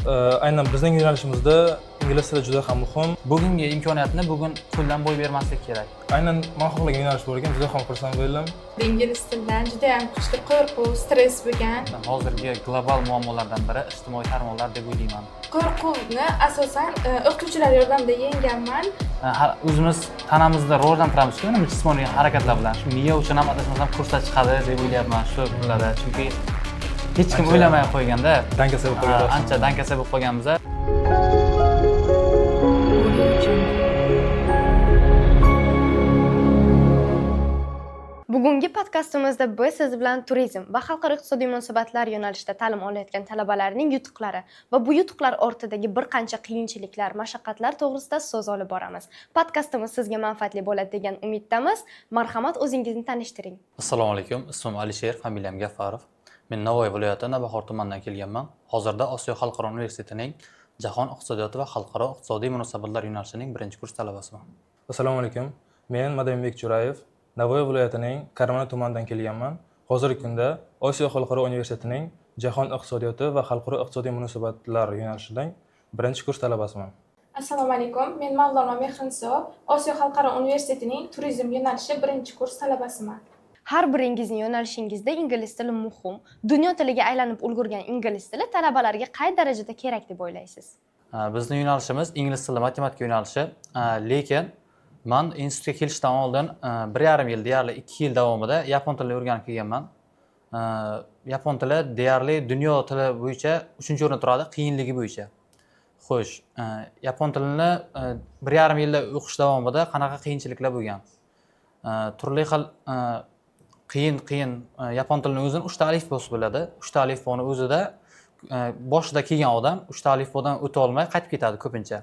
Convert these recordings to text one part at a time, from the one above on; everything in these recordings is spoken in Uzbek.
Aynan bizning yo'nalishimizda ingliz tili juda ham muhim. Bugungi imkoniyatni bugun puldan boy bermaslik kerak. Aynan men xohlagan yo'nalish bo'lgan, juda ham xursand bo'ldim. Ingliz tilidan juda ham kuchli qo'rquv, stress bo'lgan. Hozirgi global muammolardan biri ijtimoiy tarmoqlar deb o'ylayman. Qo'rquvni asosan o'qituvchilar yordamida yengganman. O'zimiz tanamizda rivojlantiramiz-ku, nima jismoniy harakatlar bilan. Shu miya uchun ham adashmasam kurslar chiqadi deb o'ylayapman shu kunlarda. Chunki hech kim o'ylamay qo'yganda Dankasa bo'lib qolgan. ancha dankasa bo'lib qolganmiz. Bugungi podkastimizda biz siz bilan turizm va xalqaro iqtisodiy munosabatlar yo'nalishida ta'lim olayotgan talabalarning yutuqlari va bu yutuqlar ortidagi bir qancha qiyinchiliklar, mashaqqatlar to'g'risida so'z olib boramiz. Podkastimiz sizga manfaatli bo'ladi degan umiddamiz. Marhamat, o'zingizni tanishtiring. Assalomu alaykum. Ismim Alisher, familiyam Gaffarov. Men Navoiy viloyati Navbahor tumanidan kelganman. Hozirda Osiyo xalqaro universitetining Jahon iqtisodiyoti va xalqaro iqtisodiy munosabatlar yo'nalishining 1-kurs talabasiman. Assalomu alaykum. Men Madambek Jo'rayev, Navoiy viloyatining Karmana tumanidan kelganman. Hozirgi kunda Osiyo xalqaro universitetining Jahon iqtisodiyoti va xalqaro iqtisodiy munosabatlar yo'nalishining 1-kurs talabasiman. Assalomu alaykum. Men Mavlono Mehrinso, Osiyo xalqaro universitetining turizm yo'nalishi 1-kurs talabasiman. Har biringizning yo'nalishingizda ingliz tili muhim. Dunyo tiliga aylanib ulgurgan ingliz tili talabalarga qay darajada kerak deb o'ylaysiz? Bizning yo'nalishimiz ingliz tili matematika yo'nalishi, lekin men institutga kelishdan oldin 1,5 yil, deyarli 2 yil davomida yapon tilini o'rganib kelganman. Yapon tili deyarli dunyo tili bo'yicha 3-o'rinda turadi, qiyinligi bo'yicha. Xo'sh, yapon tilini 1,5 yilda o'qish davomida qanaqa qiyinchiliklar bo'lgan? Turli xil qiyin yapon tilining o'zini 3 ta alifbosi bo'ladi. 3 ta alifboni o'zida boshida kelgan odam 3 ta alifbodan o'ta olmay qaytib ketadi ko'pincha.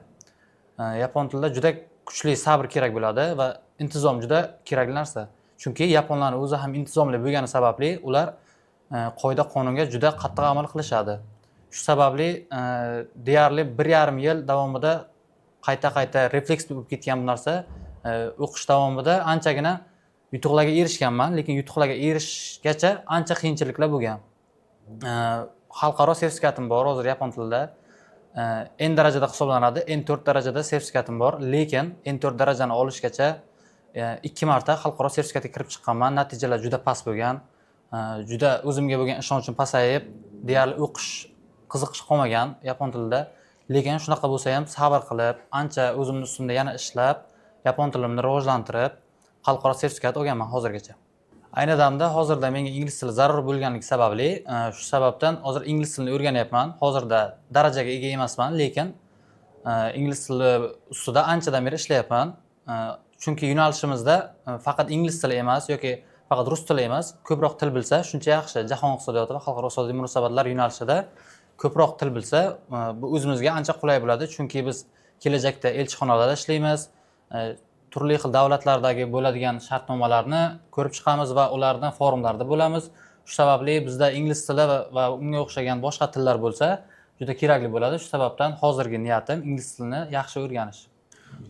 Yapon tilida juda kuchli sabr kerak bo'ladi va intizom juda kerakli narsa. Chunki yaponlarning o'zi ham intizomli bo'lgani sababli ular qoida qonunga juda qattiq amal qilishadi. Shu sababli deyarli 1,5 yil davomida qayta refleks bo'lib ketgan bu narsa o'qish davomida anchagina yutuqlarga erishganman, lekin yutuqlarga erishgacha ancha qiyinchiliklar bo'lgan. Xalqaro sertifikatim bor hozir yapon tilida. N darajada hisoblanadi, N4 darajada sertifikatim bor, lekin N4 darajani olishgacha 2 marta xalqaro sertifikatga kirib chiqqanman. Natijalar juda past bo'lgan. Juda o'zimga bo'lgan ishonchim pasayib, deyarli o'qish qiziqish qolmagan yapon tilida. Lekin shunaqa bo'lsa ham sabr qilib, ancha o'zimning ustimda yana ishlab, yapon tilimni rivojlantirib, xalqaro sertifikat olganman hozirgacha. Ayni damda hozirda menga ingliz tili zarur bo'lganligi sababli, shu sababdan hozir ingliz tilini o'rganyapman. Hozirda darajaga ega emasman, lekin ingliz tili ustida anchadan beri ishlayapman. Chunki yo'nalishimizda faqat ingliz tili emas yoki faqat rus tili emas, ko'proq til bilsa shuncha yaxshi. Jahon iqtisodiyoti va xalqaro iqtisodiy munosabatlar yo'nalishida ko'proq til bilsa, bu o'zimizga ancha qulay bo'ladi, chunki biz kelajakda elchixonalarda ishlaymiz. Turli xil davlatlardagi bo'ladigan shartnomalarni ko'rib chiqamiz va ulardan forumlarda bo'lamiz. Shu sababli bizda ingliz tili va unga o'xshagan boshqa tillar bo'lsa, juda kerakli bo'ladi. Shu sababdan hozirgi niyatim ingliz tilini yaxshi o'rganish.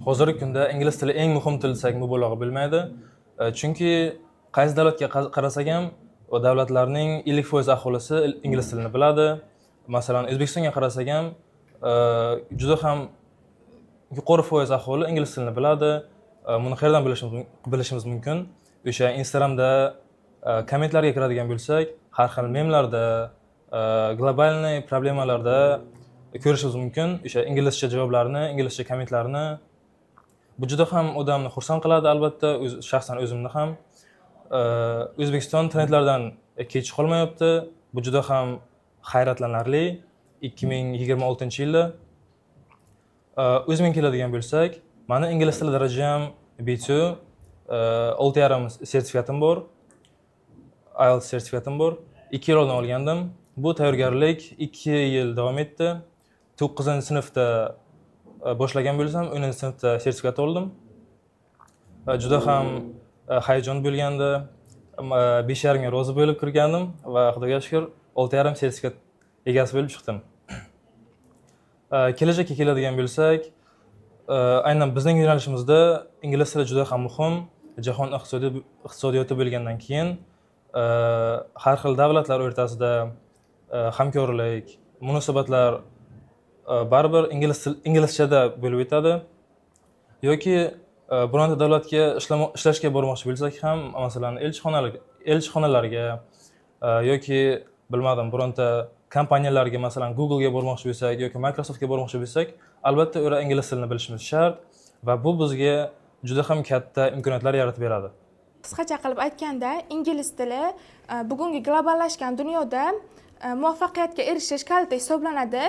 Hozirgi kunda ingliz tili eng muhim til desak mubolag'a bo'lmaydi. Chunki qaysi davlatga qarasak ham, o davlatlarning 50% aholisi ingliz tilini biladi. Masalan, O'zbekistonga qarasak ham, juda ham yuqori foiz aholi ingliz tilini biladi. Buni qayerdan bilishimiz mumkin? O'sha Instagramda kommentlarga kiradigan bo'lsak, har xil memlarda, globalniy problemalarda ko'rishimiz mumkin. O'sha inglizcha javoblarni, inglizcha kommentlarni. Bu juda ham odamni xursand qiladi, albatta, shaxsan o'zimni ham. O'zbekiston trendlardan kech qolmayapti. Bu juda ham hayratlanarli. 2026-yilda o'zimga keladigan bo'lsak, meni ingliz tili darajam B2, 6,5 sertifikatim bor. IELTS sertifikatim bor. 2 yil oldin olgandim. Bu tayyorgarlik 2 yil davom etdi. 9-sinfda boshlagan bo'lsam, 10-sinfda sertifikat oldim. Juda ham hayajon bo'lgandi. 5,5 ga rozi bo'lib kirgandim va Xudoga shukr 6,5 sertifikat egasi bo'lib chiqdim. Kelajakka keladigan bo'lsak, aynan bizning yo'nalishimizda ingliz tili juda ham muhim. Jahon iqtisodiyoti bo'lgandan keyin har xil davlatlar o'rtasida hamkorlik, munosabatlar baribir inglizchada bo'lib o'tadi yoki bironta davlatga ishlashga bormoqchi bo'lsak ham, masalan, elchixonalarga yoki bilmadim, bironta kompaniyalarga, masalan, Google'ga bormoqchi bo'lsak yoki Microsoftga bormoqchi bo'lsak, albatta ular ingliz tilini bilishimiz shart va bu bizga juda ham katta imkoniyatlar yaratib beradi. Qisqacha qilib aytganda, ingliz tili bugungi globallashgan dunyoda muvaffaqiyatga erishish kaliti hisoblanadi.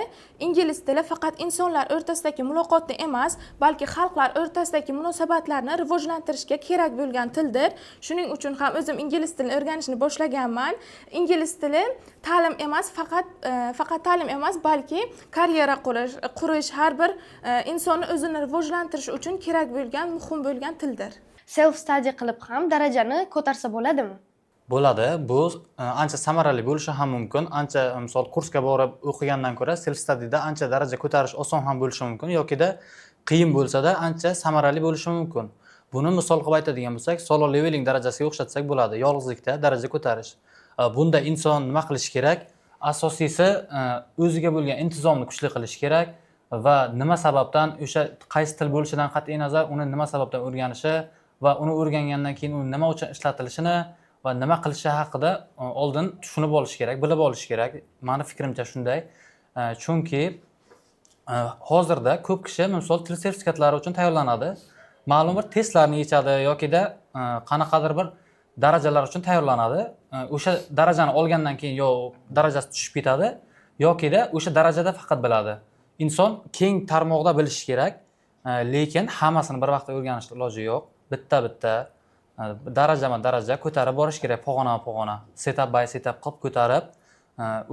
Ingliz tili faqat insonlar o'rtasidagi muloqotni emas, balki xalqlar o'rtasidagi munosabatlarni rivojlantirishga kerak bo'lgan tildir. Shuning uchun ham o'zim ingliz tilini o'rganishni boshlaganman. Ingliz tili ta'lim emas, faqat ta'lim emas, balki karyera qurish, har bir insonni o'zini rivojlantirish uchun kerak bo'lgan, muhim bo'lgan tildir. Self study qilib ham darajani ko'tarsa bo'ladimi? Bo'ladi. Bu ancha samarali bo'lishi ham mumkin. Ancha misol kursga borib o'qigandan ko'ra self studyda ancha daraja ko'tarish oson ham bo'lishi mumkin yokida qiyin bo'lsa-da ancha samarali bo'lishi mumkin. Buni misol qilib aytadigan bo'lsak, solo leveling darajasiga o'xshatsak bo'ladi. Yolg'izlikda daraja ko'tarish. Bunda inson nima qilish kerak? Asosiysi o'ziga bo'lgan intizomni kuchli qilish kerak va nima sababdan o'sha qaysi til bo'lishidan qat'iy nazar uni nima sababdan o'rganishi va uni o'rgangandan keyin uni nima uchun ishlatilishini va nima qilishi haqida oldin tushunib olish kerak, bilib olish kerak. Meni fikrimcha shunday. Chunki hozirda ko'p kishi misol til sertifikatlari uchun tayyorlanadi. Ma'lum bir testlarni yechadi yokida qanaqadir bir darajalar uchun tayyorlanadi. O'sha darajani olgandan keyin yo darajasi tushib ketadi yokida o'sha darajada faqat biladi. Inson keng tarmoqda bilishi kerak, lekin hammasini bir vaqtda o'rganishning iloji yo'q. Bitta daraja ko'tarib borish kerak, pog'ona, setup by setup qilib ko'tarib,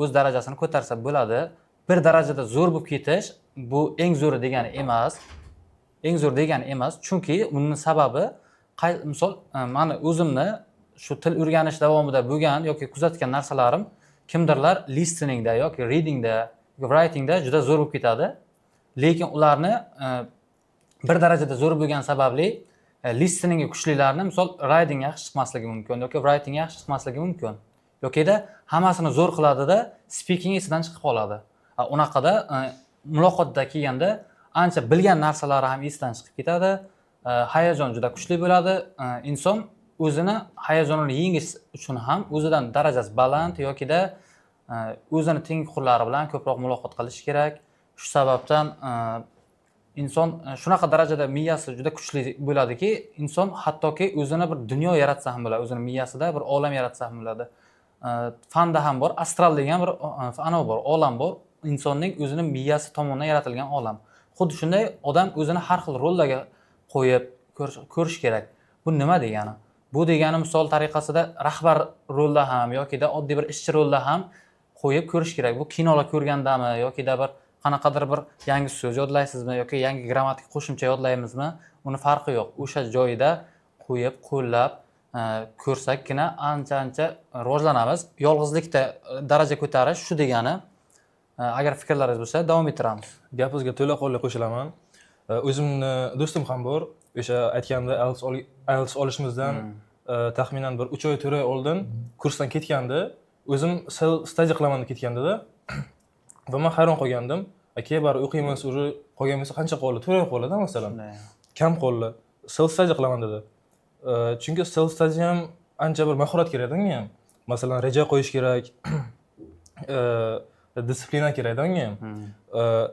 o'z darajasini ko'tarsa bo'ladi. Bir darajada zo'r bo'lib ketish bu eng zo'ri degani emas. Eng zo'r degani emas, chunki uning sababi misol meni o'zimni shu til o'rganish davomida bo'lgan yoki kuzatgan narsalarim kimdirlar listeningda yoki readingda yoki writingda juda zo'r bo'lib ketadi. Lekin ularni bir darajada zo'r bo'lgan sababli listeningga kuchlilarni misol writing yaxshi chiqmasligi mumkin yoki writing yaxshi chiqmasligi mumkin. Yokida hammasini zo'r qiladida speaking esidan chiqib qoladi. Unaqada muloqotda kelganda ancha bilgan narsalari ham esidan chiqib ketadi. Hayajon juda kuchli bo'ladi. Inson o'zini hayajonini yengish uchun ham o'zidan darajasi baland yokida o'zini tengqurlari bilan ko'proq muloqot qilish kerak. Shu sababdan inson shunaqa darajada miyasi juda kuchli bo'ladiki, inson hattoki o'zini bir dunyo yaratsa ham bo'ladi, o'zini miyasida bir olam yaratsa ham bo'ladi. Fanda ham bor, astral degan bir ana bor, olam bor. Insonning o'zining miyasi tomonidan yaratilgan olam. Xuddi shunday odam o'zini har xil rollarga qo'yib ko'rish kerak. Bu nima degani? Bu degani misol tariqasida rahbar rolda ham yokida oddiy bir ishchi rolda ham qo'yib ko'rish kerak. Bu kinolar ko'rgandami yokida bir qanaqadir bir yangi so'z yodlaysizmi yoki yangi grammatik qo'shimcha yodlaymizmi? Uni farqi yo'q. O'sha joyida qo'yib, qo'llab ko'rsakkina ancha rivojlanamiz. Yolg'izlikda daraja ko'tarish shu degani. Agar fikrlaringiz bo'lsa, davom ettiramiz. Gapingizga to'la qo'llab qo'shilaman. O'zimni do'stim ham bor. O'sha aytganda IELTS olishimizdan taxminan bir 3 oy 4 oy oldin kursdan ketgandi. O'zim staj qilaman deb ketgandida va men hayron qolgandim. Aka, bari o'qiymiz, uri qolgan bo'lsa qancha qoldi? 4 oy qoldi masalan. Kam qoldi. Staj qilaman dedi. Chunki staj ham ancha bir mahorat kerak unga ham. Masalan, reja qo'yish kerak. Disiplina kerak unga ham.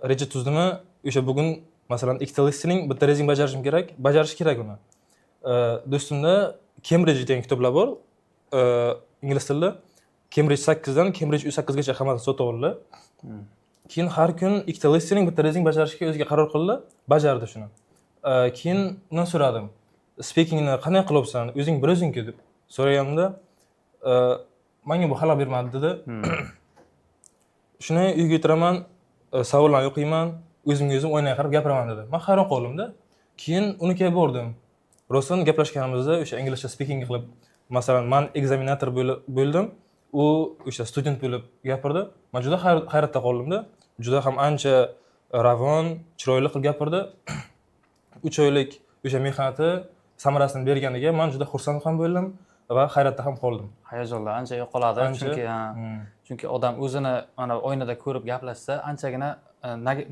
Reja tuzdimi? O'sha bugun masalan ikkita listening bitta reading bajarish kerak uni. Do'stimda Cambridge degan kitoblar bor. Ingliz tilida Cambridge 8 dan Cambridge 8 gacha hammasini sotib oldi. Keyin har kun ikkita listening bitta reading bajarishga o'ziga qaror qildi, bajardi shuni. Keyin undan so'radim. Speakingni qanday qilyapsan? O'zing bir o'zingki deb so'raganimda, menga bu xalal bermadi dedi. Shuni uyga o'tiraman, savollarni o'qiyman, o'zimga o'zim o'ynay qarab gapiraman dedi. Men hayron qoldim-da. Keyin unikiga bordim. Rostdan gaplashganimizda o'sha inglizcha speaking qilib, masalan, men ekzaminator bo'ldim, u o'sha student bo'lib gapirdi. Men juda hayratda qoldim-da. Juda ham ancha ravon, chiroyli qilib gapirdi. 3 oylik o'sha mehnati samarasini berganiga men juda xursand ham bo'ldim va hayratda ham qoldim. Hayajonlar ancha yo'qoladi, chunki odam o'zini mana oynada ko'rib gaplashsa, anchagina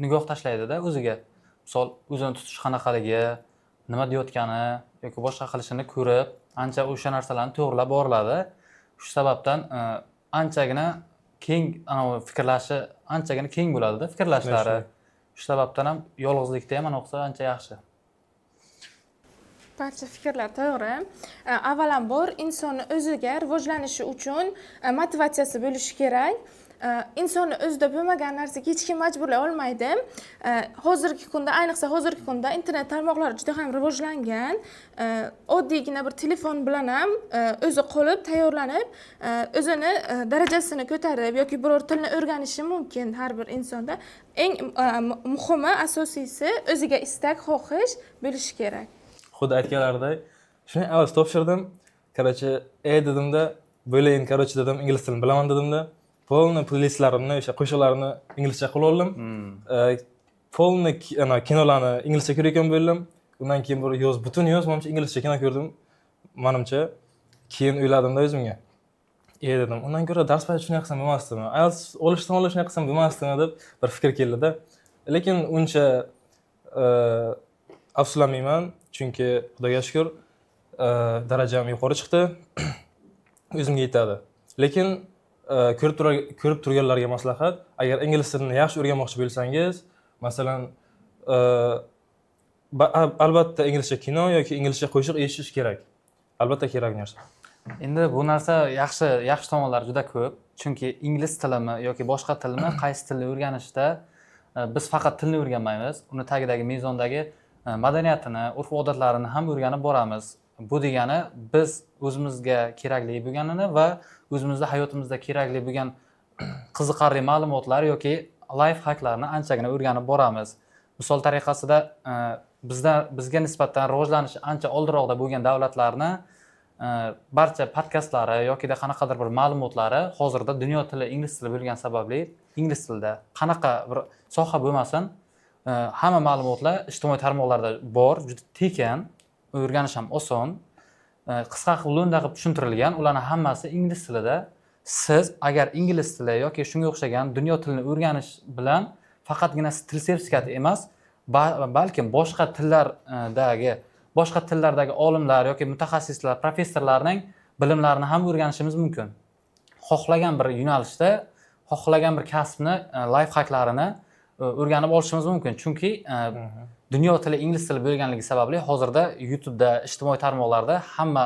nigoh tashlaydida o'ziga. Misol, o'zini tutish qanaqaligi, nima deyotgani yoki boshqa qilishini ko'rib, ancha o'sha narsalarni to'g'rilab boriladi. Shu sababdan anchagina keng fikrlashi anchagina keng bo'ladi-da fikrlashlari. Shu sababdan ham yolg'izlikda ham aniqsa ancha yaxshi. Barcha fikrlar to'g'ri. Avvalambor insonni o'ziga rivojlanishi uchun motivatsiyasi bo'lishi kerak. Insonni o'zida bo'lmagan narsaga hech kim majburlay olmaydi. Hozirgi kunda, ayniqsa hozirgi kunda internet tarmoqlari juda ham rivojlangan. Oddiygina bir telefon bilan ham o'zi qolib, tayyorlanib, o'zini darajasini ko'tarib yoki biror tilni o'rganishi mumkin har bir insonda. Eng muhimi, asosiysi o'ziga istak, xohish bo'lishi kerak. Xuddi aytganlaridek, shuni avval topshirdim. Короче, dedimda, bo'layin, короче dedim, ingliz tilini bilaman dedimda. Polni playlistlarimni, o'sha qo'shiqlarni inglizcha qilib oldim. Polni kinolarni inglizcha ko'rayotgan bo'ldim. Undan keyin bir butun yoz menimcha inglizcha kino ko'rdim. Menimcha keyin o'yladimda o'zimga. Dedim, undan ko'ra dars paytida shunday qilsam bo'lmasdimi? IELTS olishdan oldin shunday qilsam bo'lmasdimi deb bir fikr keldi-da. Lekin uncha afsuslanmayman, chunki Xudoga shukr, darajam yuqori chiqdi. O'zimga yetadi. Lekin ko'rib turganlarga maslahat, agar ingliz tilini yaxshi o'rganmoqchi bo'lsangiz, masalan, albatta inglizcha kino yoki inglizcha qo'shiq eshitish kerak. Albatta kerak narsa. Endi bu narsa yaxshi tomonlari juda ko'p. Chunki ingliz tilimi yoki boshqa tilni qaysi tilni o'rganishda biz faqat tilni o'rganmaymiz, uni tagidagi mezondagi madaniyatini, urf-odatlarini ham o'rganib boramiz. Bu degani biz o'zimizga kerakli bo'lganini va o'zimizda hayotimizda kerakli bo'lgan qiziqarli ma'lumotlar yoki life hacklarni anchagina o'rganib boramiz. Misol tariqasida bizga nisbatan rivojlanishi ancha oldinroqda bo'lgan davlatlarni barcha podkastlari yoki qanaqadir bir ma'lumotlari hozirda dunyo tili ingliz tili bo'lgani sababli ingliz tilida qanaqa bir soha bo'lmasin, hamma ma'lumotlar ijtimoiy tarmoqlarda bor, juda tekin, o'rganish ham oson. Qisqa lo'nda qilib tushuntirilgan, ularning hammasi ingliz tilida. Siz agar ingliz tili yoki shunga o'xshagan dunyo tilini o'rganish bilan faqatgina til sertifikati emas, balkim boshqa tillardagi olimlar yoki mutaxassislar, professorlarning bilimlarini ham o'rganishimiz mumkin. Xohlagan bir yo'nalishda, xohlagan bir kasbni, life hacklarini o'rganib olishimiz mumkin. Chunki dunyo tili ingliz tili bo'lganligi sababli hozirda YouTube'da, ijtimoiy tarmoqlarda hamma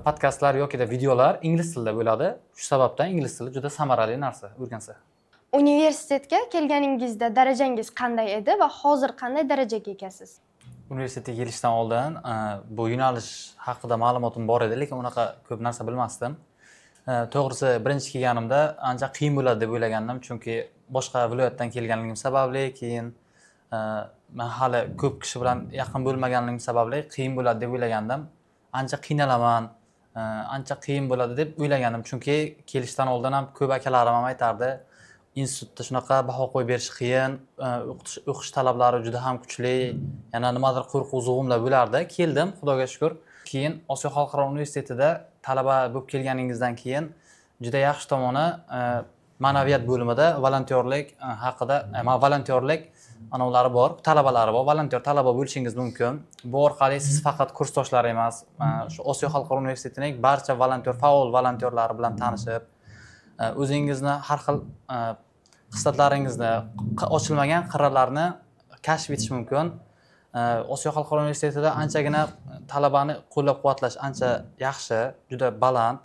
podkastlar yoki videolar ingliz tilida bo'ladi. Shu sababdan ingliz tili juda samarali narsa o'rgansa. Universitetga kelganingizda darajangiz qanday edi va hozir qanday darajaga egasiz? Universitetga kelishdan oldin bu yo'nalish haqida ma'lumotim bor edi, lekin unaqa ko'p narsa bilmasdim. To'g'risi, birinchi kelganimda ancha qiyin bo'ladi deb o'ylagandim, chunki boshqa viloyatdan kelganligim sababli, keyin men hali ko'p kishi bilan yaqin bo'lmaganligim sababli qiyin bo'ladi deb o'ylagandim. Ancha qiynalaman, ancha qiyin bo'ladi deb o'ylagandim, chunki kelishdan oldin ham ko'p akalarim ham aytardi, institutda shunaqa baho qo'yib berish qiyin, o'qish talablari juda ham kuchli, yana nimadir qo'rquv zug'umlar bo'lardi. Keldim, Xudoga shukr. Keyin Osiyo xalqaro universitetida talaba bo'lib kelganingizdan keyin juda yaxshi tomoni ma'naviyat bo'limida volontyorlik haqida, volontyorlik anovlari bor, talabalari bor, volontyor talaba bo'lishingiz mumkin. Bu orqali siz faqat kursdoshlar emas, shu Osiyo xalqaro universitetining barcha faol volontyorlari bilan tanishib, o'zingizni har xil xislatlaringizni, ochilmagan qirralarni kashf etish mumkin. Osiyo xalqaro universitetida anchagina talabani qo'llab-quvvatlash ancha yaxshi, juda baland.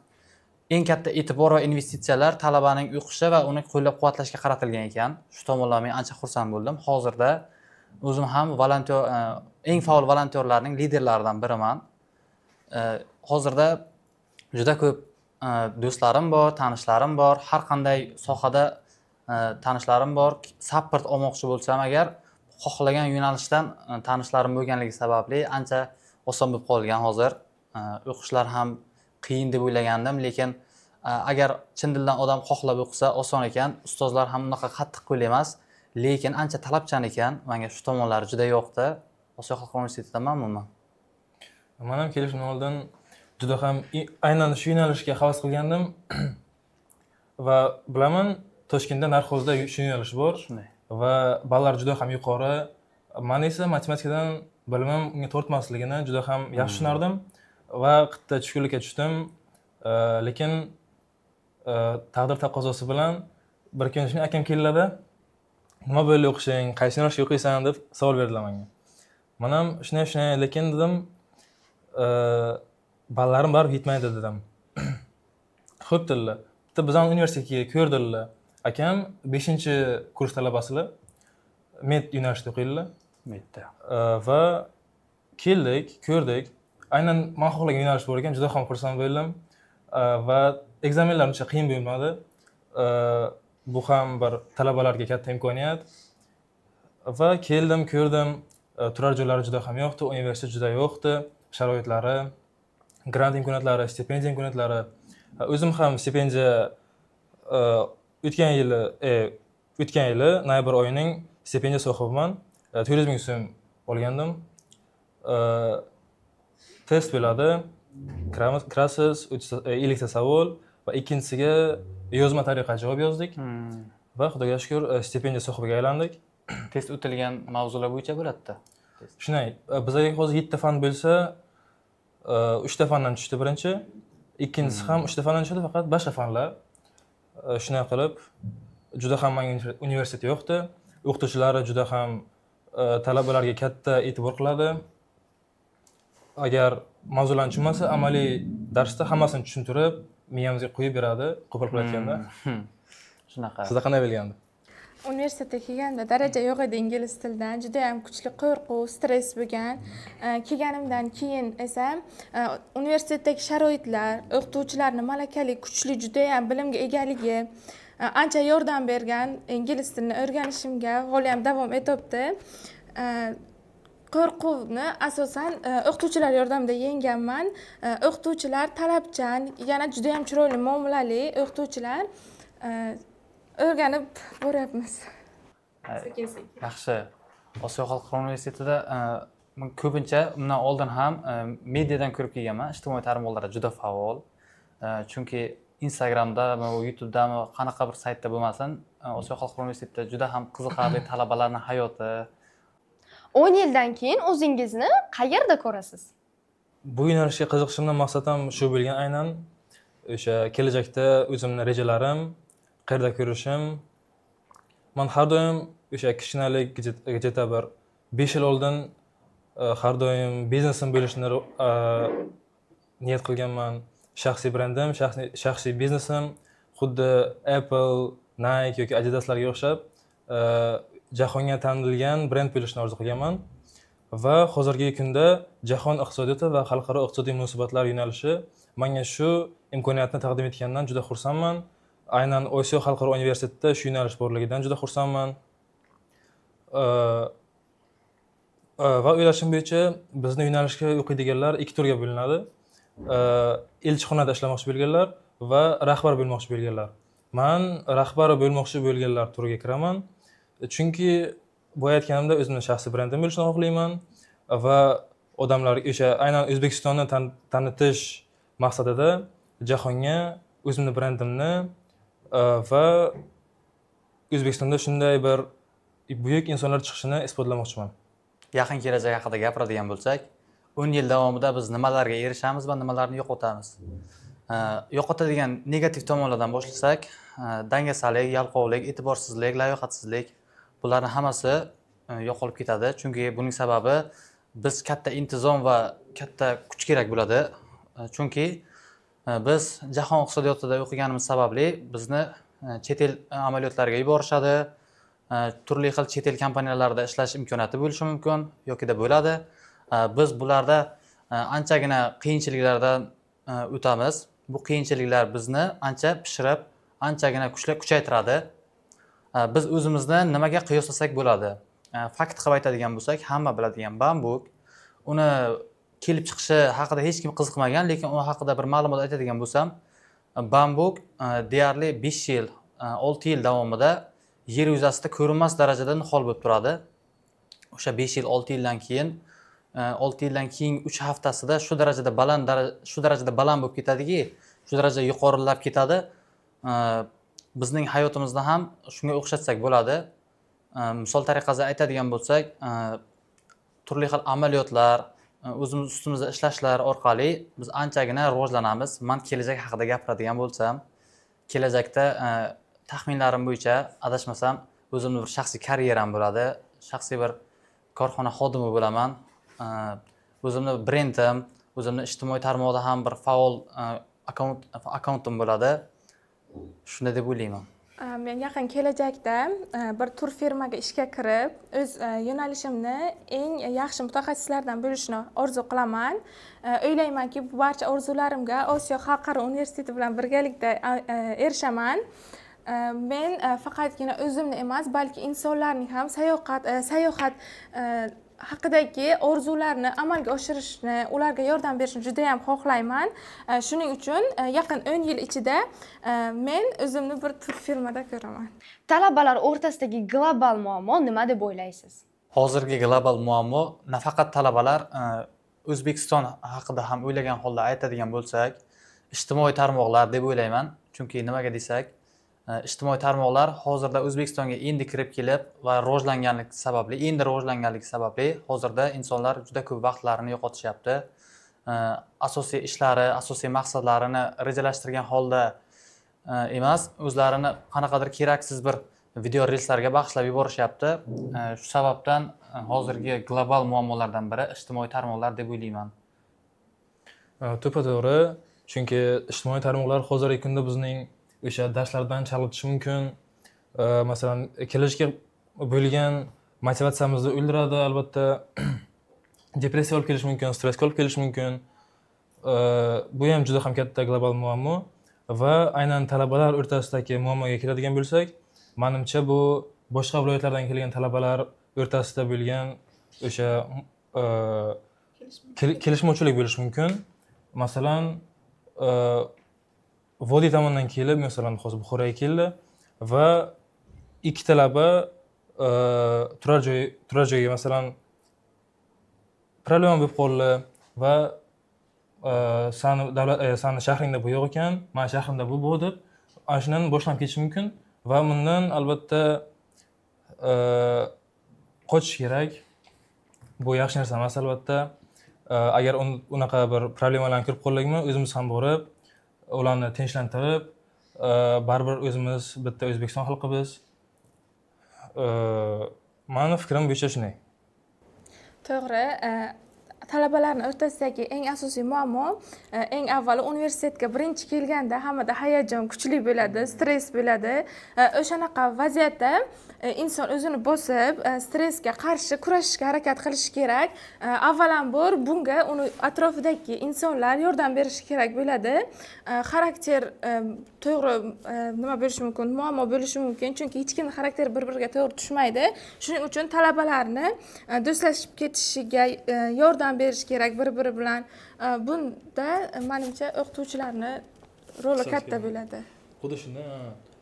Eng katta e'tibor va investitsiyalar talabaning o'qishi va uni qo'llab-quvvatlashga qaratilgan ekan. Shu tomondan men ancha xursand bo'ldim. Hozirda o'zim ham eng faol volontyorlarning liderlaridan biriman. Hozirda juda ko'p do'stlarim bor, tanishlarim bor, har qanday sohada tanishlarim bor. Support olmoqchi bo'lsam agar xohlagan yo'nalishdan tanishlarim bo'lganligi sababli ancha oson bo'lib qolgan hozir. O'qishlar ham qiyin deb o'ylagandim, lekin agar chin dildan odam xohlab o'qisa oson ekan. Ustozlar ham unaqa qattiq qo'l emas, lekin ancha talabchan ekan. Menga shu tomonlari juda yoqdi. Osiyo xalqaro universitetidan mamnunman. Men ham kelishdan oldin juda ham aynan shu yo'nalishga havas qilgandim va bilaman Toshkentda Narxozda shu yo'nalish bor va ballar juda ham yuqori. Men esa matematikadan bilimim unga to'rtmasligini juda ham yaxshi tushunardim va qit'a tushkunlikka tushdim. Lekin taqdir taqozosi bilan bir kun shuni akam keldi. Nima bo'ldi o'qishing, qaysi yo'nalishga o'qiysan deb savol berdilar menga. Men ham shunday lekin dedim, ballarim baribir yetmaydi dedim. Xo'p dedilar. Bitta bizning universitetga ko'rdilar. Akam 5-kurs talabasilar. Med yo'nalishida o'qiydilar. Medda. Va keldik, ko'rdik. Aynan men xohlagan yo'nalish bor ekan, juda ham xursand bo'ldim. Va ekzamenlar uncha qiyin bo'lmadi. Bu ham bir talabalarga katta imkoniyat. Va keldim, ko'rdim. Turar joylari juda ham yo'qdi, universitet juda yo'qdi, sharoitlari, grant imkoniyatlari, stipendiya imkoniyatlari. O'zim ham stipendiya o'tgan yili noyabr oyining stipendiya sohibiman. 400 ming so'm olgandim. Test bo'ladi. Kirasiz, 50 ta savol va ikkinchisiga yozma tariqa javob yozdik. Va xudoga shukr stipendiya sohibiga aylandik. Test o'tilgan mavzular bo'yicha bo'ladi-da. Shunday, bizga hozir 7 ta fan bo'lsa, 3 ta fandan tushdi birinchi, ikkinchisi ham 3 ta fandan tushdi, faqat boshqa fanlar. Shunday qilib, juda ham menga universitet yo'qdi. O'qituvchilari juda ham talabalarga katta e'tibor qiladi. Agar mavzularni tushunmasa, amaliy darsda hammasini tushuntirib, miyamizga qo'yib beradi, qo'pol qilayotganda. Shunaqa. Sizda qanday bo'lgandi? Universitetga kelganda daraja yo'q edi ingliz tilidan, juda ham kuchli qo'rquv, stress bo'lgan. Kelganimdan keyin esa universitetdagi sharoitlar, o'qituvchilarning malakali, kuchli, juda ham bilimga egaligi ancha yordam bergan ingliz tilini o'rganishimga hali ham davom etyapti. Qo'rquvni asosan o'qituvchilar yordamida yengganman. O'qituvchilar talabchan, yana juda ham chiroyli muomalali o'qituvchilar. O'rganib boryapmiz. Sekin-sekin. Yaxshi. Osiyo xalqaro universitetida men ko'pincha undan oldin ham mediadan ko'rib kelganman. Ijtimoiy tarmoqlarda juda faol. Chunki Instagramda va YouTube'dami qanaqa bir saytda bo'lmasin, Osiyo xalqaro universitetida juda ham qiziqarli talabalarning hayoti. 10 yildan keyin o'zingizni qayerda ko'rasiz? Bu yo'nalishga qiziqishimdan maqsadim shu bo'lgan aynan. O'sha kelajakda o'zimning rejalarim, qayerda ko'rishim. Men har doim o'sha kichkinalikgacha bir 5 yil oldin har doim biznesim bo'lishni niyat qilganman. Shaxsiy brendim, shaxsiy biznesim xuddi Apple, Nike yoki Adidaslarga o'xshab jahonga tanilgan brend bo'lishni orzu qilganman. Va hozirgi kunda jahon iqtisodiyoti va xalqaro iqtisodiy munosabatlar yo'nalishi menga shu imkoniyatni taqdim etganidan juda xursandman. Aynan Osiyo xalqaro universitetida shu yo'nalish borligidan juda xursandman. Va o'ylashim bo'yicha bizning yo'nalishga o'qiydiganlar 2 turga bo'linadi. Elchixonada ishlamoqchi bo'lganlar va rahbar bo'lmoqchi bo'lganlar. Men rahbar bo'lmoqchi bo'lganlar turiga kiraman. Chunki bu aytganimda o'zimning shaxsiy brendim bo'lishini xohlayman va odamlar o'sha aynan O'zbekistonni tanitish maqsadida jahonga o'zimning brendimni va O'zbekistonda shunday bir buyuk insonlar chiqishini isbotlamoqchiman. Yaqin kelajak haqida gapiradigan bo'lsak, 10 yil davomida biz nimalarga erishamiz va nimalarni yo'qotamiz. Yo'qotadigan negativ tomonlardan boshlasak, dangasalik, yalqovlik, e'tiborsizlik, layoqatsizlik bularning hammasi yo'qolib ketadi. Chunki buning sababi biz katta intizom va katta kuch kerak bo'ladi. Chunki biz jahon iqtisodiyotida o'qiganimiz sababli bizni chet el amaliyotlariga yuborishadi. Turli xil chet el kompaniyalarida ishlash imkoniyati bo'lishi mumkin yoki da bo'ladi. Biz bularda anchagina qiyinchiliklardan o'tamiz. Bu qiyinchiliklar bizni ancha pishirib, anchagina kuchaytiradi. Biz o'zimizni nimaga qiyoslasak bo'ladi? Fakt qilib aytadigan bo'lsak, hamma biladigan bambuk. Uni kelib chiqishi haqida hech kim qiziqmagan, lekin u haqida bir ma'lumot aytadigan bo'lsam, bambuk deyarli 5 yil, 6 yil davomida yer yuzasida ko'rinmas darajada nihol bo'lib turadi. O'sha 5 yil, 6 yildan keyin 3 haftasida shu darajada baland bo'lib ketadiki, shu darajada yuqorilab ketadi. Bizning hayotimizni ham shunga o'xshatsak bo'ladi. misol tariqasida aytadigan bo'lsak, turli xil amaliyotlar, o'zimiz ustimizda ishlashlar orqali biz anchagina rivojlanamiz. Men kelajak haqida gapiradigan bo'lsam, kelajakda taxminlarim bo'yicha adashmasam, o'zimning bir shaxsiy karyeram bo'ladi, shaxsiy bir korxona xodimi bo'laman. O'zimning brendim, o'zimning ijtimoiy tarmoqda ham bir faol akkauntim bo'ladi. Shunday deb o'ylayman. Men yaqin kelajakda bir tur firmaga ishga kirib, o'z yo'nalishimni eng yaxshi mutaxassislardan bo'lishni orzu qilaman. O'ylaymanki, bu barcha orzularimga Osiyo xalqaro universiteti bilan birgalikda erishaman. Men faqatgina o'zimni emas, balki insonlarning ham sayohat haqidagi orzularni amalga oshirishni, ularga yordam berishni juda ham xohlayman. Shuning uchun yaqin 10 yil ichida men o'zimni bir tur firmada ko'raman. Talabalar o'rtasidagi global muammo nima deb o'ylaysiz? Hozirgi global muammo nafaqat talabalar, O'zbekiston haqida ham o'ylagan holda aytadigan bo'lsak, ijtimoiy tarmoqlar deb o'ylayman. Chunki nimaga desak, ijtimoiy tarmoqlar hozirda O'zbekistonga endi kirib kelib va endi rivojlanganligi sababli hozirda insonlar juda ko'p vaqtlarini yo'qotishyapti. Asosiy ishlari, asosiy maqsadlarini rejalashtirgan holda emas, o'zlarini qanaqadir keraksiz bir video reelslarga bag'ishlab yuborishyapti. Shu sababdan hozirgi global muammolardan biri ijtimoiy tarmoqlar deb o'ylayman. To'g'ri, chunki ijtimoiy tarmoqlar hozirgi kunda bizning o'sha darslardan chalg'itishi mumkin. Masalan, kelishga bo'lgan motivatsiyamizni o'ldiradi, albatta. Depressiya olib kelishi mumkin, stressga olib kelishi mumkin. Bu ham juda ham katta global muammo va aynan talabalar o'rtasidagi muammoga keladigan bo'lsak, menimcha bu boshqa viloyatlardan kelgan talabalar o'rtasida bo'lgan o'sha kelishmovchilik bo'lishi mumkin. Masalan, Vodiy tomonidan kelib, masalan, hozir Buxoroga keldi va ikki talaba turar joyga masalan problem bo'lib qoldi va sani shahringda bu yo'q ekan, men shahrimda bu deb ana shundan boshlanib ketishi mumkin va bundan albatta qochish kerak. Bu yaxshi narsa emas albatta. Agar unaqa bir problemalarga kirib qoldik-mi, o'zimiz ham borib ularni tinchlantirib, baribir o'zimiz bitta O'zbekiston xalqimiz. Mening fikrim bo'yicha shunday. To'g'ri, talabalarning o'rtasidagi eng asosiy muammo eng avvalo universitetga birinchi kelganda hammada hayajon kuchli bo'ladi, stress bo'ladi. O'shanaqa vaziyatda inson o'zini bosib, stressga qarshi kurashishga harakat qilishi kerak. Avvalambor bunga uni atrofidagi insonlar yordam berishi kerak bo'ladi. Xarakter to'g'ri nima bo'lishi mumkin, muammo bo'lishi mumkin, chunki hech kimning xarakteri bir-biriga to'g'ri tushmaydi. Shuning uchun talabalarni do'stlashib ketishiga yordam berish kerak bir-biri bilan. Bunda menimcha o'qituvchilarning roli katta bo'ladi. Xuddi shunday.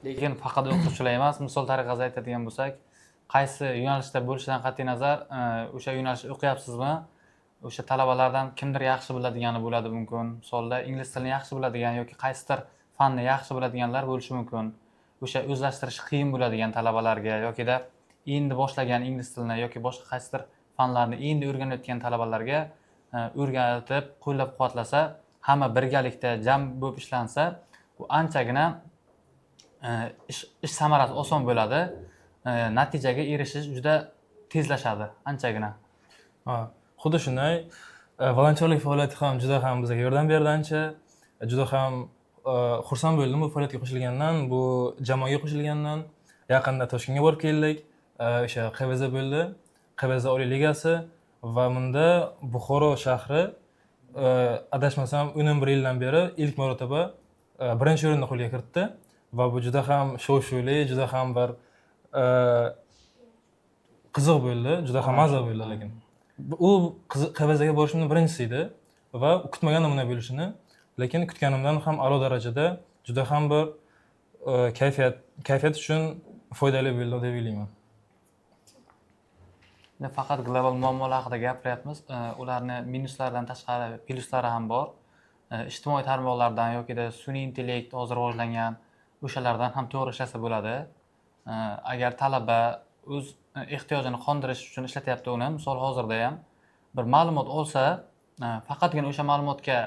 Lekin faqat o'qituvchilar emas, misol tariqasida aytadigan bo'lsak, qaysi yo'nalishda bo'lishidan qat'iy nazar, o'sha yo'nalishda o'qiyapsizmi, o'sha talabalardan kimdir yaxshi biladigani bo'ladi mumkin. Misolda ingliz tilini yaxshi biladigan yoki qaysidir fanni yaxshi biladiganlar bo'lishi mumkin. O'sha o'zlashtirish qiyin bo'ladigan talabalarga yokida endi boshlagan ingliz tilini yoki boshqa qaysidir fanlarni endi o'rganayotgan talabalarga o'rgatib, qo'llab-quvvatlasa, hamma birgalikda jam bo'lib ishlansa, bu anchagina ish samarasi oson bo'ladi. Natijaga erishish juda tezlashadi, anchagina. Xuddi shunday. Volontyorlik faoliyati ham juda ham bizga yordam berdi ancha. Juda ham xursand bo'ldim bu faoliyatga qo'shilgandan, bu jamoaga qo'shilgandan. Yaqinda Toshkentga borib keldik. O'sha QVZ bo'ldi. QVZ Oliy ligasi va bunda Buxoro shahri adashmasam 11 yildan beri ilk marotaba birinchi o'rinni qo'lga kiritdi va bu juda ham shov-shuvli, juda ham bir qiziq bo'ldi, juda ham maza bo'ldi lekin. U QVZga borishimning birinchisi edi va kutmagandim bunday bo'lishini, lekin kutganimdan ham a'lo darajada juda ham bir kayfiyat uchun foydali bo'ldi deb o'ylayman. Faqat global muammolar haqida gapiryapmiz. Ularni minuslaridan tashqari plyuslari ham bor. Ijtimoiy tarmoqlardan yokida sun'iy intellekt hozir rivojlangan o'shalardan ham to'g'ri ishlasa bo'ladi. Agar talaba o'z ehtiyojini qondirish uchun ishlatyapti uni. Misol hozirda ham bir ma'lumot olsa, faqatgina o'sha ma'lumotga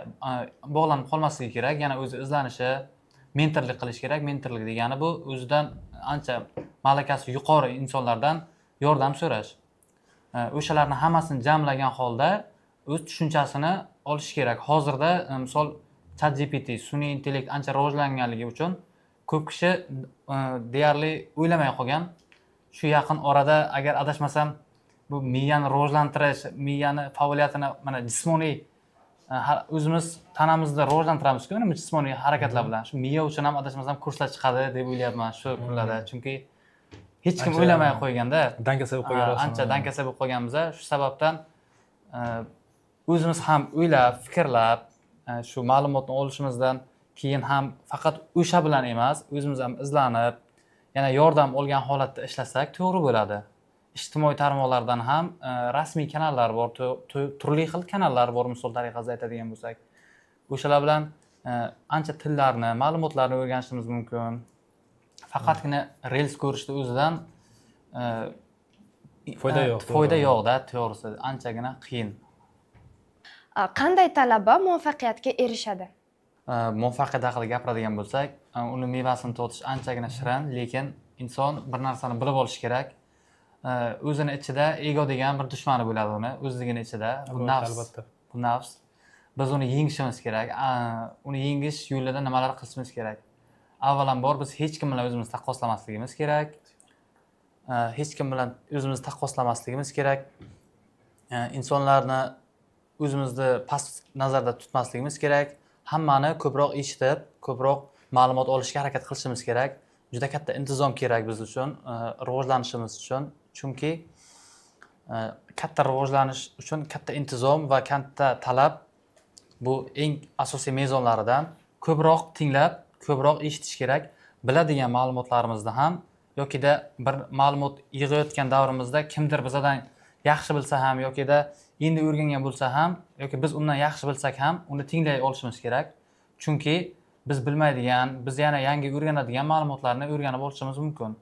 bog'lanib qolmasligi kerak, yana o'zi izlanishi, mentorlik qilish kerak. Mentorlik degani bu o'zidan ancha malakasi yuqori insonlardan yordam so'rash. O'shalarni hammasini jamlagan holda o'z tushunchasini olish kerak. Hozirda misol ChatGPT, sun'iy intellekt ancha rivojlanganligi uchun ko'p kishi deyarli o'ylamay qolgan. Shu yaqin orada agar adashmasam bu miyani rivojlantirish, miyani faoliyatini mana jismoniy o'zimiz tanamizda rivojlantiramiz-ku, mana jismoniy harakatlar bilan. Shu miya uchun ham adashmasam kurslar chiqadi deb o'ylayapman shu kunlarda. Chunki hech kim o'ylamay qo'yganda dankasa bo'lib qolgan. Ancha dankasa bo'lib qolganmiz. Shu sababdan o'zimiz ham o'ylab, fikrlab, shu ma'lumotni olishimizdan keyin ham faqat o'sha bilan emas, o'zimiz ham izlanib, yana yordam olgan holatda ishlasak to'g'ri bo'ladi. Ijtimoiy tarmoqlardan ham rasmiy kanallar bor, turli xil kanallar bor, misol tariqasida aytadigan bo'lsak. O'shalar bilan ancha tillarni, ma'lumotlarni o'rganishimiz mumkin. Faqatgina reels ko'rishda o'zidan foyda yo'q-da, to'g'risi, anchagina qiyin. Qanday talaba muvaffaqiyatga erishadi? Muvaffaqiyat haqida gapiradigan bo'lsak, uni mevasini totish anchagina shirin, lekin inson bir narsani bilib olishi kerak. O'zini ichida ego degan bir dushmani bo'ladi uni, o'zligini ichida. Bu nafs. Albatta. Bu nafs. Biz uni yengishimiz kerak. Uni yengish yo'lida nimalar qilishimiz kerak? Avvalambor biz hech kim bilan o'zimizni taqqoslanmasligimiz kerak. Hech kim bilan o'zimizni taqqoslamasligimiz kerak. Insonlarni o'zimizni past nazarda tutmasligimiz kerak. Hammani ko'proq eshitib, ko'proq ma'lumot olishga harakat qilishimiz kerak. Juda katta intizom kerak biz uchun, rivojlanishimiz uchun. Chunki katta rivojlanish uchun katta intizom va katta talab bu eng asosiy mezonlaridan. Ko'proq tinglab, ko'proq eshitish kerak. Biladigan ma'lumotlarimizni ham yokida bir ma'lumot yig'ayotgan davrimizda kimdir bizdan yaxshi bilsa ham yokida endi o'rgangan bo'lsa ham yoki biz undan yaxshi bilsak ham uni tinglay olishimiz kerak. Chunki biz bilmaydigan, biz yana yangi o'rganadigan ma'lumotlarni o'rganib olishimiz mumkin.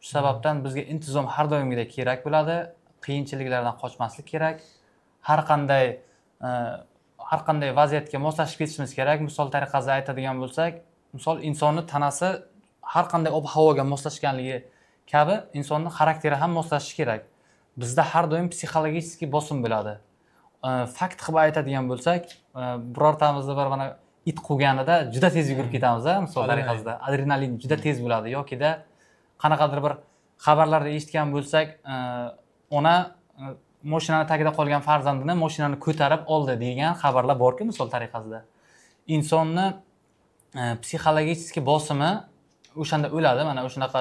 Shu sababdan bizga intizom har doimgidek kerak bo'ladi. Qiyinchiliklardan qochmaslik kerak. Har qanday vaziyatga moslashib ketishimiz kerak. Misol tariqasida aytadigan bo'lsak, misol insonning tanasi har qanday ob-havoga moslashganligi kabi insonning xarakteri ham moslashishi kerak. Bizda har doim psixologik bosim bo'ladi. Fakt qilib aytadigan bo'lsak, birortamizni bir mana it quvganida juda tez yugurib ketamiz, misol tariqasida. Adrenalin juda tez bo'ladi yokida qanaqadir bir xabarlarda eshitgan bo'lsak, ona mashinani tagida qolgan farzandini mashinani ko'tarib oldi degan xabarlar bor-ku, misol tariqasida. Insonni psixologik bosimi o'shanda o'ladi. Mana o'shanaqa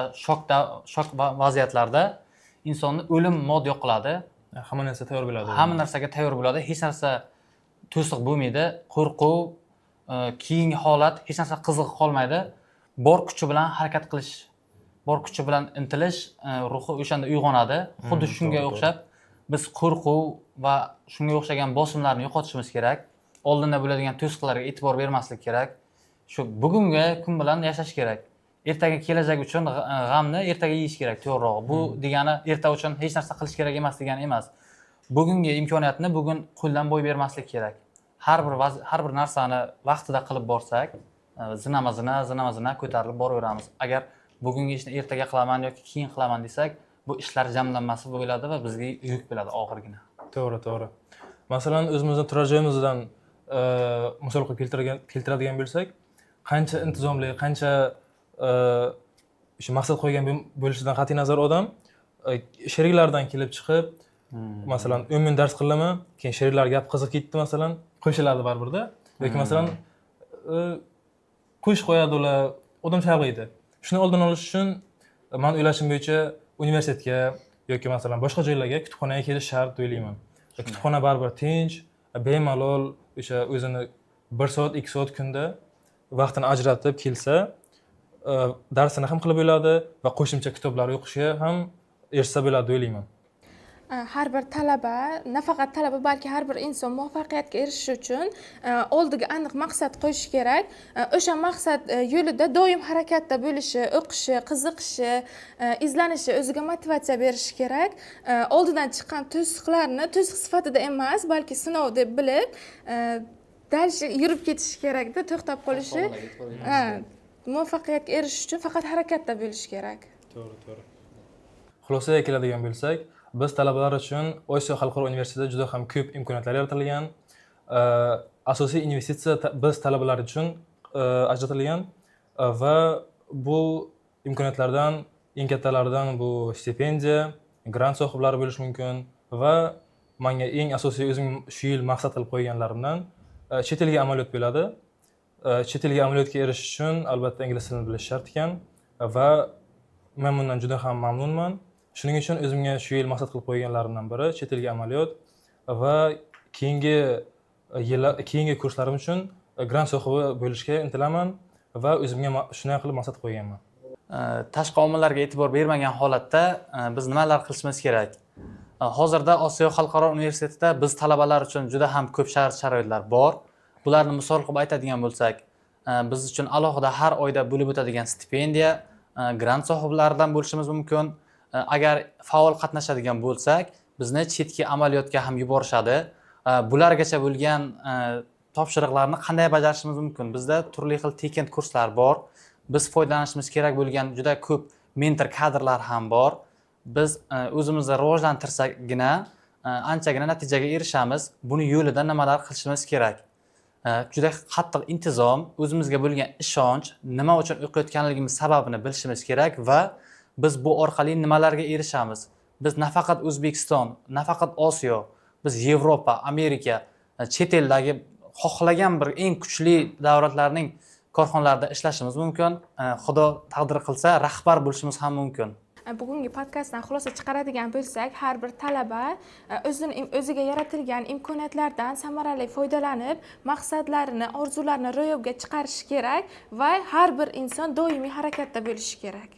shok vaziyatlarda insonni o'lim moddiy qiladi. Hamma narsa tayyor bo'ladi. Hamma narsaga tayyor bo'ladi. Hech narsa to'siq bo'lmaydi. Qo'rquv, keyingi holat hech narsa qiziq qolmaydi. Bor kuchi bilan harakat qilish, bor kuchi bilan intilish ruhi o'shanda uyg'onadi. Xuddi shunga o'xshab biz qo'rquv va shunga o'xshagan bosimlarni yo'qotishimiz kerak. Oldinda bo'ladigan to'siqlarga e'tibor bermaslik kerak. Shu bugungi kun bilan yashash kerak. Ertaga kelajak uchun g'amni ertaga yeyish kerak, to'g'rirog'i. Bu degani erta uchun hech narsa qilish kerak emas degani emas. Bugungi imkoniyatni bugun qo'ldan boy bermaslik kerak. Har bir narsani vaqtida qilib borsak, zinama-zina ko'tarilib boraveramiz. Agar bugungi ishni ertaga qilaman yoki keyin qilaman desak, bu ishlar jamlanmasi bo'ladi va bizga yuk bo'ladi og'irgina. To'g'ri. Masalan, o'zimizning turar joyimizdan misol qilib keltiradigan bo'lsak, qancha intizomli, qancha shu maqsad qo'ygan bo'lishidan qat'iy nazar odam sheriklaridan kelib chiqib, masalan, 10 min dars qilaman, keyin sheriklar gap qiziq ketdi masalan, qo'shiladi baribirda. Yoki masalan, qo'shiq qo'yadi ular, odam chalg'iydi. Shuni oldin olish uchun men o'ylashim bo'yicha universitetga yoki masalan boshqa joylarga kutubxonaga kelish shart deb o'ylayman. Kutubxona baribir tinch, bemalol o'sha o'zini 1 soat, 2 soat kunda vaqtini ajratib kelsa, darsini ham qilib bo'ladi va qo'shimcha kitoblar o'qishga ham erishsa bo'ladi deb o'ylayman. har bir talaba, nafaqat talaba, balki har bir inson muvaffaqiyatga erishish uchun oldiga aniq maqsad qo'yishi kerak. O'sha maqsad yo'lida doim harakatda bo'lishi, o'qishi, qiziqishi, izlanishi, o'ziga motivatsiya berishi kerak. Oldidan chiqqan to'siqlarni to'siq sifatida emas, balki sinov deb bilib, dalish yurib ketishi kerakda, to'xtab qolishi. Muvaffaqiyatga erishish uchun faqat harakatda bo'lish kerak. To'g'ri. Xulosaga keladigan bo'lsak, biz talabalar uchun Osiyo xalqaro universitetida juda ham ko'p imkoniyatlar yaratilgan. Asosiy investitsiya biz talabalar uchun ajratilgan va bu imkoniyatlardan eng kattalaridan bu stipendiya, grant sohiblari bo'lishi mumkin va menga eng asosiy o'zim shu yil maqsad qilib qo'yganlarimdan chet elga amaliyot bo'ladi. Chet elga amaliyotga erishish uchun albatta ingliz tilini bilish shart ekan va men bundan juda ham mamnunman. Shuning uchun o'zimga shu yil maqsad qilib qo'yganlarimdan biri chet elga amaliyot va keyingi kurslarim uchun grant sohibi bo'lishga intilaman va o'zimga shunday qilib maqsad qo'yganman. Tashqi omillarga e'tibor bermagan holatda biz nimalar qilishimiz kerak? Hozirda Osiyo xalqaro universitetida biz talabalar uchun juda ham ko'p shart-sharoitlar bor. Bularni misol qilib aytadigan bo'lsak, biz uchun alohida har oyda bo'lib o'tadigan stipendiya, grant sohiblaridan bo'lishimiz mumkin. Agar faol qatnashadigan bo'lsak, bizni chetki amaliyotga ham yuborishadi. Bulargacha bo'lgan topshiriqlarni qanday bajarishimiz mumkin? Bizda turli xil tekin kurslar bor. Biz foydalanishimiz kerak bo'lgan juda ko'p mentor kadrlar ham bor. Biz o'zimizni rivojlantirsakgina anchagina natijaga erishamiz. Buni yo'lida nimalar qilishimiz kerak? Juda qattiq intizom, o'zimizga bo'lgan ishonch, nima uchun o'qiyotganligimiz sababini bilishimiz kerak va biz bu orqali nimalarga erishamiz? Biz nafaqat O'zbekiston, nafaqat Osiyo, biz Yevropa, Amerika, chet eldagi xohlagan bir eng kuchli davlatlarning korxonalarida ishlashimiz mumkin. Xudo taqdir qilsa, rahbar bo'lishimiz ham mumkin. Bugungi podkastdan xulosa chiqaradigan bo'lsak, har bir talaba o'ziga yaratilgan imkoniyatlardan samarali foydalanib, maqsadlarini, orzularini ro'yobga chiqarishi kerak va har bir inson doimiy harakatda bo'lishi kerak.